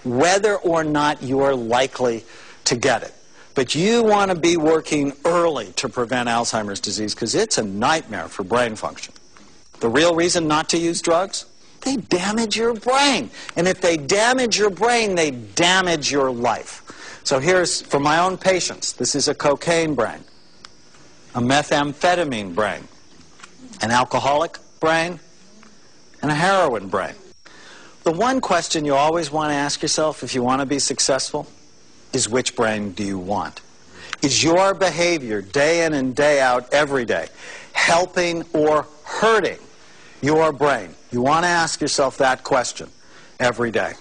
whether or not you're likely to get it. But you want to be working early to prevent Alzheimer's disease because it's a nightmare for brain function. The real reason not to use drugs? They damage your brain. And if they damage your brain, they damage your life. So here's, for my own patients, this is a cocaine brain, a methamphetamine brain, an alcoholic brain, and a heroin brain. The one question you always want to ask yourself if you want to be successful is, which brain do you want? Is your behavior day in and day out, every day, helping or hurting your brain? You want to ask yourself that question every day.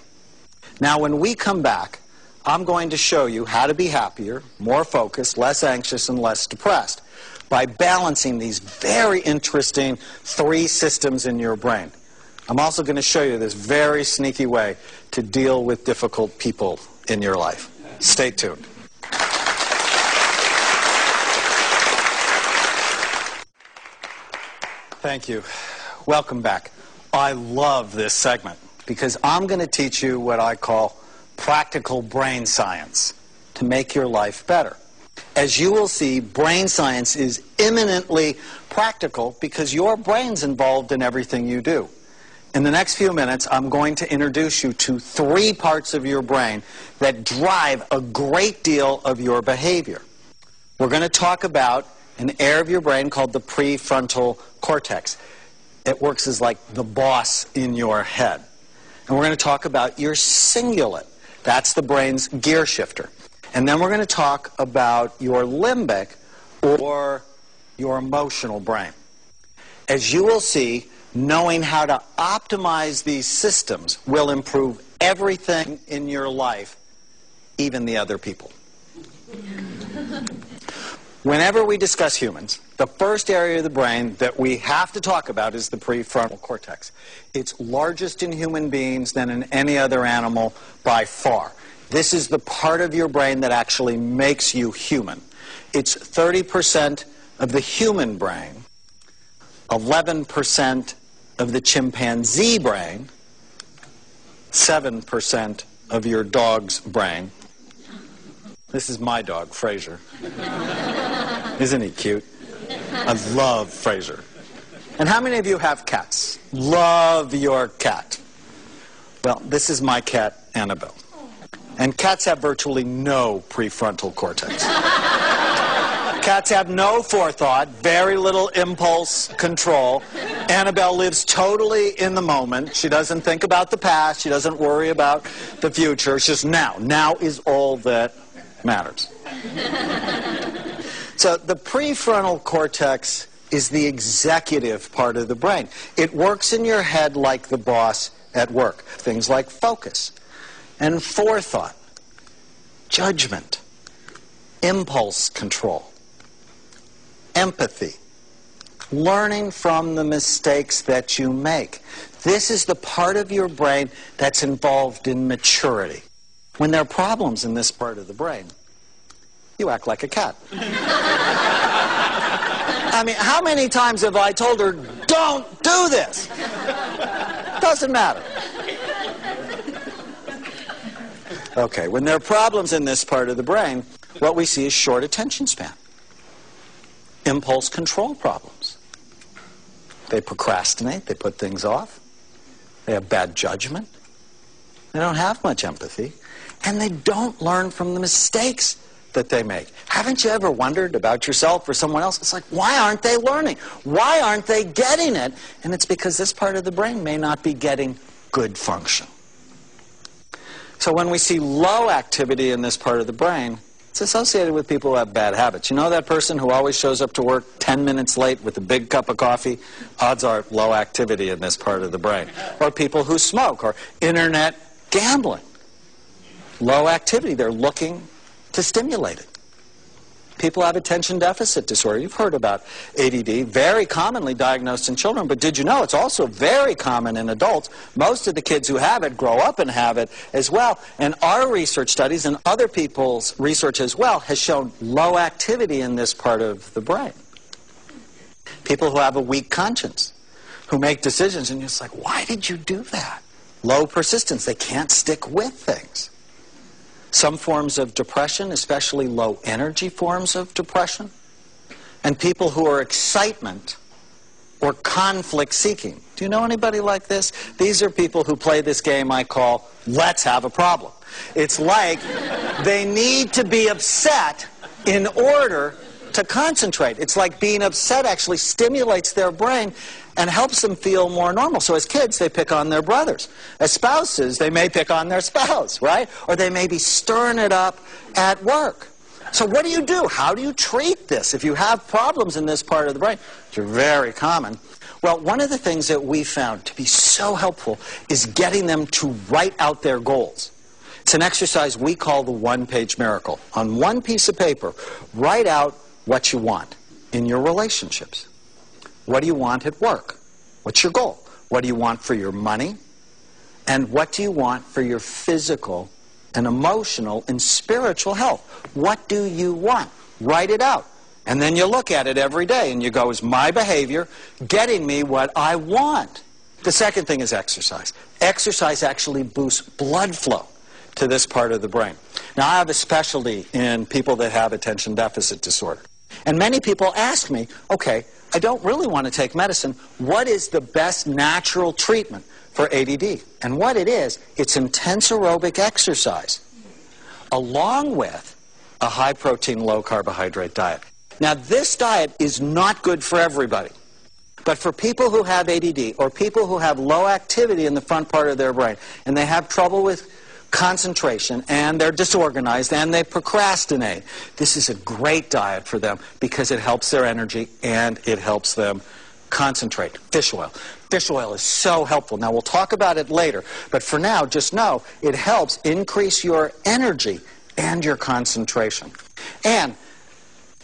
Now, when we come back, I'm going to show you how to be happier, more focused, less anxious, and less depressed by balancing these very interesting 3 systems in your brain. I'm also going to show you this very sneaky way to deal with difficult people in your life. Stay tuned. Thank you. Welcome back. I love this segment because I'm going to teach you what I call practical brain science to make your life better. As you will see, brain science is eminently practical because your brain's involved in everything you do. In the next few minutes, I'm going to introduce you to 3 parts of your brain that drive a great deal of your behavior. We're going to talk about an area of your brain called the prefrontal cortex. It works as like the boss in your head. And we're going to talk about your cingulate. That's the brain's gear shifter. And then we're going to talk about your limbic, or your emotional brain. As you will see, knowing how to optimize these systems will improve everything in your life, even the other people. Whenever we discuss humans, the first area of the brain that we have to talk about is the prefrontal cortex. It's largest in human beings than in any other animal by far. This is the part of your brain that actually makes you human. It's 30% of the human brain, 11% of the chimpanzee brain, 7% of your dog's brain. This is my dog, Fraser. Isn't he cute? I love Fraser. And how many of you have cats? Love your cat. Well, this is my cat, Annabelle. And cats have virtually no prefrontal cortex. Cats have no forethought, very little impulse control. Annabelle lives totally in the moment. She doesn't think about the past. She doesn't worry about the future. It's just now. Now is all that matters. So the prefrontal cortex is the executive part of the brain. It works in your head like the boss at work. Things like focus and forethought, judgment, impulse control, empathy, learning from the mistakes that you make. This is the part of your brain that's involved in maturity. When there are problems in this part of the brain, you act like a cat. I mean, how many times have I told her, don't do this? Doesn't matter. Okay, when there are problems in this part of the brain, what we see is short attention span, impulse control problems. They procrastinate, they put things off, they have bad judgment, they don't have much empathy, and they don't learn from the mistakes that they make. Haven't you ever wondered about yourself or someone else? It's like, why aren't they learning? Why aren't they getting it? And it's because this part of the brain may not be getting good function. So when we see low activity in this part of the brain, it's associated with people who have bad habits. You know that person who always shows up to work 10 minutes late with a big cup of coffee? Odds are low activity in this part of the brain. Or people who smoke, or internet gambling. Low activity. They're looking to stimulate it. People have attention deficit disorder. You've heard about ADD, very commonly diagnosed in children, but did you know it's also very common in adults? Most of the kids who have it grow up and have it as well. And our research studies and other people's research as well has shown low activity in this part of the brain. People who have a weak conscience, who make decisions and you're just like, why did you do that? low persistence. They can't stick with things. Some forms of depression, especially low energy forms of depression, and people who are excitement or conflict seeking. Do you know anybody like this? These are people who play this game I call let's have a problem. It's like they need to be upset in order to concentrate. It's like being upset actually stimulates their brain and helps them feel more normal. So as kids, they pick on their brothers. As spouses, they may pick on their spouse, right? Or they may be stirring it up at work. So what do you do? How do you treat this? If you have problems in this part of the brain, which are very common, well, one of the things that we found to be so helpful is getting them to write out their goals. It's an exercise we call the one-page miracle. On one piece of paper, write out what you want in your relationships. What do you want at work? What's your goal? What do you want for your money? And what do you want for your physical and emotional and spiritual health? What do you want? Write it out. And then you look at it every day and you go, is my behavior getting me what I want? The second thing is exercise. Exercise actually boosts blood flow to this part of the brain. Now, I have a specialty in people that have attention deficit disorder. And many people ask me, okay, I don't really want to take medicine. What is the best natural treatment for ADD? And what it is, it's intense aerobic exercise, along with a high-protein, low-carbohydrate diet. Now, this diet is not good for everybody. But for people who have ADD or people who have low activity in the front part of their brain, and they have trouble with concentration, and they're disorganized, and they procrastinate, this is a great diet for them because it helps their energy and it helps them concentrate. Fish oil. Fish oil is so helpful. Now, we'll talk about it later, but for now, just know it helps increase your energy and your concentration. And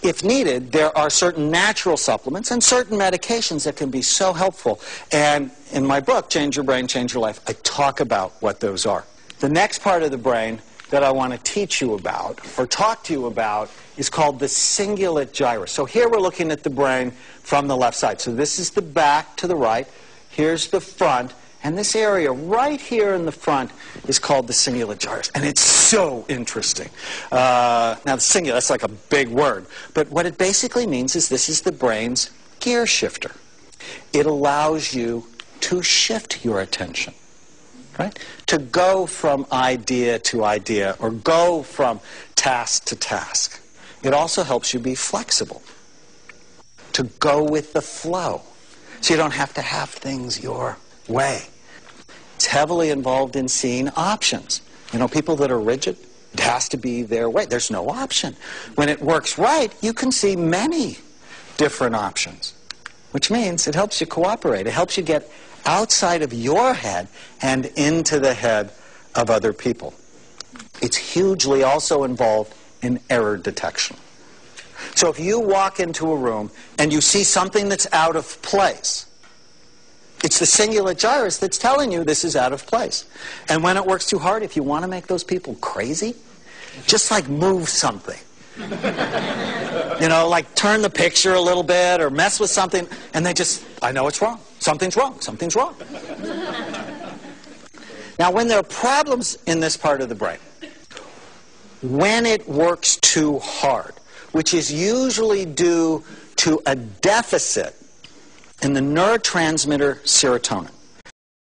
if needed, there are certain natural supplements and certain medications that can be so helpful. And in my book, Change Your Brain, Change Your Life, I talk about what those are. The next part of the brain that I want to teach you about, or talk to you about, is called the cingulate gyrus. So here we're looking at the brain from the left side. So this is the back to the right. Here's the front. And this area right here in the front is called the cingulate gyrus. And it's so interesting. Now, the cingulate, that's like a big word. But what it basically means is this is the brain's gear shifter. It allows you to shift your attention, right? To go from idea to idea or go from task to task. It also helps you be flexible, to go with the flow, so you don't have to have things your way. It's heavily involved in seeing options. You know, people that are rigid, it has to be their way. There's no option. When it works right, you can see many different options, which means it helps you cooperate. It helps you get outside of your head and into the head of other people. It's hugely also involved in error detection. So if you walk into a room and you see something that's out of place, it's the cingulate gyrus that's telling you this is out of place. And when it works too hard, if you want to make those people crazy, just like move something. You know, like turn the picture a little bit or mess with something, and they just, I know it's wrong. Something's wrong. Something's wrong. Now, when there are problems in this part of the brain, when it works too hard, which is usually due to a deficit in the neurotransmitter serotonin.